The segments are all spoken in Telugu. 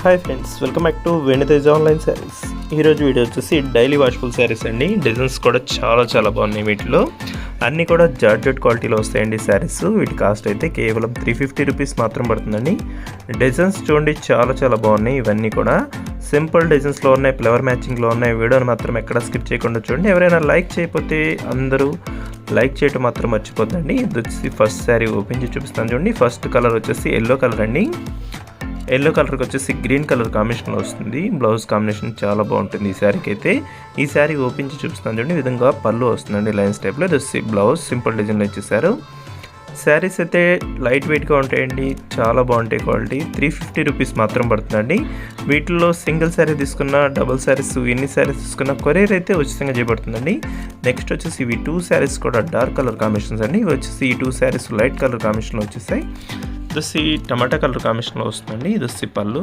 Hi friends, welcome back to వెను తేజ ఆన్లైన్ శారీస్. ఈరోజు వీడియో వచ్చేసి డైలీ వాష్ఫుల్ శారీస్ అండి. డిజైన్స్ కూడా చాలా బాగున్నాయి. వీటిలో అన్నీ కూడా జార్జెట్ క్వాలిటీలో వస్తాయండి శారీస్. వీటి కాస్ట్ అయితే కేవలం 350 రూపీస్ మాత్రం పడుతుందండి. డిజైన్స్ చూడండి, చాలా బాగున్నాయి. ఇవన్నీ కూడా సింపుల్ డిజైన్స్లో ఉన్నాయి, ఫ్లవర్ మ్యాచింగ్లో ఉన్నాయి. వీడియోని మాత్రం ఎక్కడ స్కిప్ చేయకుండా చూడండి. ఎవరైనా లైక్ చేయకపోతే అందరూ లైక్ చేయటం మాత్రం మర్చిపోద్దండి. ఇది వచ్చి ఫస్ట్ శారీ ఓపెన్ చేసి చూపిస్తాను చూడండి. ఫస్ట్ కలర్ వచ్చేసి ఎల్లో కలర్ అండి. ఎల్లో కలర్కి వచ్చేసి గ్రీన్ కలర్ కాంబినేషన్లో వస్తుంది. బ్లౌజ్ కాంబినేషన్ చాలా బాగుంటుంది ఈ శారీకి అయితే. ఈ శారీ ఓపెన్ చేసి చూపిస్తాను చూడండి. ఈ విధంగా పళ్ళు వస్తుందండి లైన్స్ టైప్లో. ఇది వచ్చి బ్లౌజ్ సింపుల్ డిజైన్లో ఇచ్చేసారు. శారీస్ అయితే లైట్ వెయిట్గా ఉంటాయండి, చాలా బాగుంటాయి. క్వాలిటీ 350 రూపీస్ మాత్రం పడుతుందండి. వీటిల్లో సింగిల్ శారీ తీసుకున్న, డబుల్ శారీస్ ఎన్ని శారీస్ తీసుకున్న కొరియర్ అయితే ఉచితంగా చేయబడుతుందండి. నెక్స్ట్ వచ్చేసి ఇవి 2 శారీస్ కూడా డార్క్ కలర్ కాంబినేషన్స్ అండి. ఇవి వచ్చేసి ఈ 2 శారీస్ లైట్ కలర్ కాంబినేషన్లో వచ్చేసాయి. ఇది వచ్చి టమాటా కలర్ కాంబినేషన్లో వస్తుందండి. ఇది వచ్చి పళ్ళు.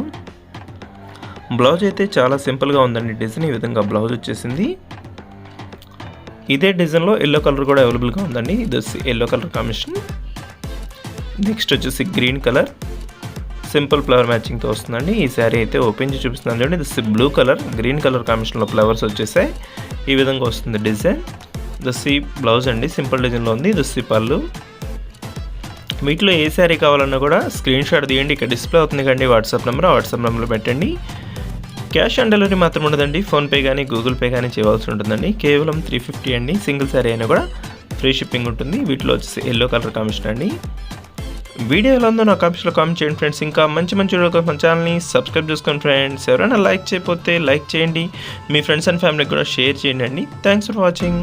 బ్లౌజ్ అయితే చాలా సింపుల్గా ఉందండి డిజైన్. ఈ విధంగా బ్లౌజ్ వచ్చేసింది. ఇదే డిజైన్లో ఎల్లో కలర్ కూడా అవైలబుల్గా ఉందండి. ఇది వచ్చి ఎల్లో కలర్ కాంబినేషన్. నెక్స్ట్ వచ్చేసి గ్రీన్ కలర్ సింపుల్ ఫ్లవర్ మ్యాచింగ్తో వస్తుందండి. ఈ శారీ అయితే ఓపెన్ చేసి చూపిస్తున్నాను చూడండి. ఇది వచ్చి బ్లూ కలర్ గ్రీన్ కలర్ కాంబినేషన్లో ఫ్లవర్స్ వచ్చేసాయి. ఈ విధంగా వస్తుంది డిజైన్. ఇది వచ్చి బ్లౌజ్ అండి, సింపుల్ డిజైన్లో ఉంది. ఇది వచ్చి పళ్ళు. వీటిలో ఏ శారీ కావాలన్నా కూడా స్క్రీన్ షాట్ తీయండి. ఇక్కడ డిస్ప్లే అవుతుంది కండి వాట్సాప్ నెంబర్. ఆ వాట్సాప్ నెంబర్లో పెట్టండి. క్యాష్ ఆన్ డెలివరీ మాత్రం ఉండదండి. ఫోన్పే కానీ గూగుల్ పే కానీ చేయవలసి ఉంటుందండి. కేవలం 350 అండి. సింగిల్ శారీ అయినా కూడా ఫ్రీ షిప్పింగ్ ఉంటుంది. వీటిలో వచ్చేసి ఎల్లో కలర్ కాంబినేషన్ అండి. వీడియో ఎలా ఉందో నా కామెంట్స్లో కామెంట్ చేయండి ఫ్రెండ్స్. ఇంకా మంచి వీడియో కోసం మన ఛానల్ని సబ్స్క్రైబ్ చేసుకోండి ఫ్రెండ్స్. ఎవరైనా లైక్ చేయకపోతే లైక్ చేయండి. మీ ఫ్రెండ్స్ అండ్ ఫ్యామిలీకి కూడా షేర్ చేయండి అండి. Thanks for watching.